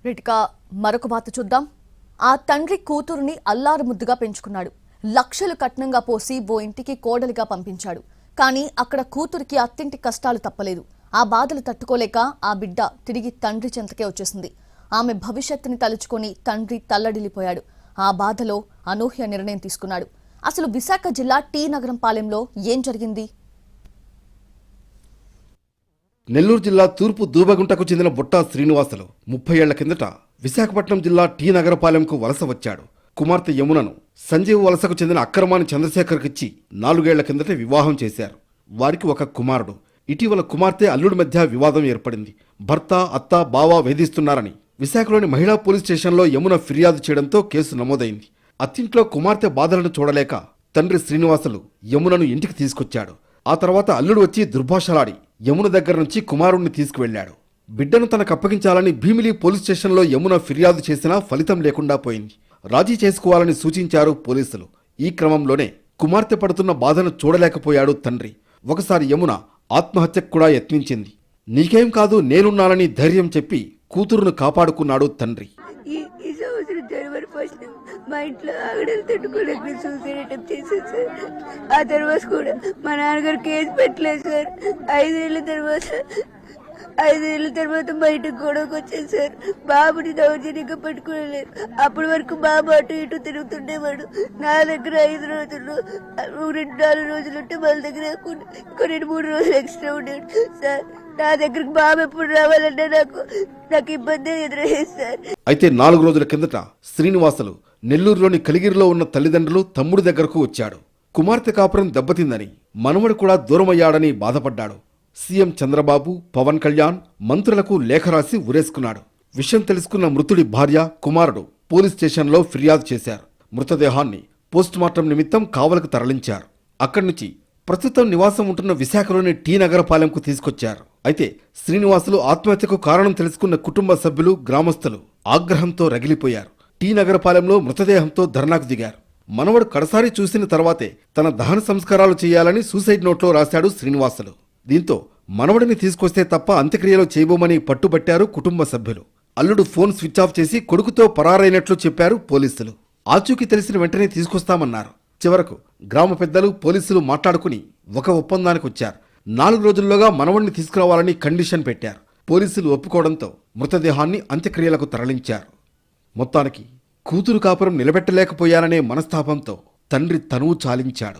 రిటికా మరొక వార్త చూద్దాం. ఆ తండ్రి కూతురుని అల్లారు ముద్దుగా పెంచుకున్నాడు. లక్షలు కట్నంగా పోసి ఓ ఇంటికి కోడలిగా పంపించాడు. కానీ అక్కడ కూతురికి అత్తింటి కష్టాలు తప్పలేదు. ఆ బాధలు తట్టుకోలేక ఆ బిడ్డ తిరిగి తండ్రి చెంతకే వచ్చేసింది. ఆమె భవిష్యత్తుని తలుచుకొని తండ్రి తల్లడిల్లిపోయాడు. ఆ బాధలో అనూహ్య నిర్ణయం తీసుకున్నాడు. అసలు విశాఖ జిల్లా టీ నగరం పాలెంలో ఏం జరిగింది? నెల్లూరు జిల్లా తూర్పు దూబగుంటకు చెందిన బుట్టా శ్రీనివాసులు 30 ఏళ్ల కిందట విశాఖపట్నం జిల్లా టీ నగరపాలెంకు వలస వచ్చాడు. కుమార్తె యమునను సంజీవ్ వలసకు చెందిన అక్రమాని చంద్రశేఖర్కిచ్చి 4 ఏళ్ల కిందట వివాహం చేశారు. వారికి ఒక కుమారుడు. ఇటీవల కుమార్తె అల్లుడి మధ్య వివాదం ఏర్పడింది. భర్త, అత్త, బావ వేధిస్తున్నారని విశాఖలోని మహిళా పోలీస్ స్టేషన్లో యమున ఫిర్యాదు చేయడంతో కేసు నమోదైంది. అత్తింట్లో కుమార్తె బాధలను చూడలేక తండ్రి శ్రీనివాసులు యమునను ఇంటికి తీసుకొచ్చాడు. ఆ తర్వాత అల్లుడు వచ్చి దుర్భాషలాడి యమున దగ్గర నుంచి కుమారుణ్ణి తీసుకువెళ్లాడు. బిడ్డను తనకు అప్పగించాలని భీమిలి పోలీస్ స్టేషన్లో యమున ఫిర్యాదు చేసినా ఫలితం లేకుండా పోయింది. రాజీ చేసుకోవాలని సూచించారు పోలీసులు. ఈ క్రమంలోనే కుమార్తె పడుతున్న బాధను చూడలేకపోయాడు తండ్రి. ఒకసారి యమున ఆత్మహత్యకు కూడా యత్నించింది. నీకేం కాదు, నేనున్నానని ధైర్యం చెప్పి కూతురును కాపాడుకున్నాడు తండ్రి. ఈ సంవత్సరం జనవరి 1 మా ఇంట్లో ఆగడలు తట్టుకోలేక సూసైడ్ అటెంప్ట్ చేశాను సార్. ఆ తర్వాత కూడా మా నాన్నగారు కేసు పెట్టలేదు సార్. 5 ఏళ్ళ తర్వాత బయటకు గొడవకు వచ్చాను సార్. బాబుని దౌర్జన్యంగా పట్టుకోలేదు. అప్పటి వరకు బాబు అటు ఇటు తిరుగుతుండేవాడు. నా దగ్గర 5 రోజులు 2-4 రోజులు ఉంటే వాళ్ళ దగ్గర ఇంకో 2-3 రోజులు ఎక్స్ట్రా ఉండేది సార్. నా దగ్గరకు బాబు ఎప్పుడు రావాలంటే నాకు ఇబ్బంది ఎదురయ్యేది సార్. అయితే 4 రోజుల కిందట శ్రీనివాసులు నెల్లూరులోని కలిగిరిలో ఉన్న తల్లిదండ్రులు తమ్ముడి దగ్గరకు వచ్చాడు. కుమార్తె కాపురం దెబ్బతిందని, మనవడు కూడా దూరమయ్యాడని బాధపడ్డాడు. సీఎం చంద్రబాబు, పవన్ కళ్యాణ్ మంత్రులకు లేఖ రాసి ఉరేసుకున్నాడు. విషయం తెలుసుకున్న మృతుడి భార్య, కుమారుడు పోలీస్ స్టేషన్లో ఫిర్యాదు చేశారు. మృతదేహాన్ని పోస్టుమార్టం నిమిత్తం కావలకు తరలించారు. అక్కడి నుంచి ప్రస్తుతం నివాసం ఉంటున్న విశాఖలోని టీ నగరపాలెంకు తీసుకొచ్చారు. అయితే శ్రీనివాసులు ఆత్మహత్యకు కారణం తెలుసుకున్న కుటుంబ సభ్యులు, గ్రామస్తులు ఆగ్రహంతో రగిలిపోయారు. టీ నగరపాలెంలో మృతదేహంతో ధర్నాకు దిగారు. మనవడు కడసారి చూసిన తర్వాతే తన దహన సంస్కారాలు చేయాలని సూసైడ్ నోట్లో రాశాడు శ్రీనివాసులు. దీంతో మనవడిని తీసుకొస్తే తప్ప అంత్యక్రియలు చేయబోమని పట్టుబట్టారు కుటుంబ సభ్యులు. అల్లుడు ఫోన్ స్విచ్ ఆఫ్ చేసి కొడుకుతో పరారైనట్లు చెప్పారు పోలీసులు. ఆచూకీ తెలిసిన వెంటనే తీసుకొస్తామన్నారు. చివరకు గ్రామ పెద్దలు, పోలీసులు మాట్లాడుకుని ఒక ఒప్పందానికి వచ్చారు. 4 రోజుల్లోగా మనవడిని తీసుకురావాలని కండిషన్ పెట్టారు. పోలీసులు ఒప్పుకోవడంతో మృతదేహాన్ని అంత్యక్రియలకు తరలించారు. మొత్తానికి కూతురు కాపురం నిలబెట్టలేకపోయారనే మనస్తాపంతో తండ్రి తనువు చాలించాడు.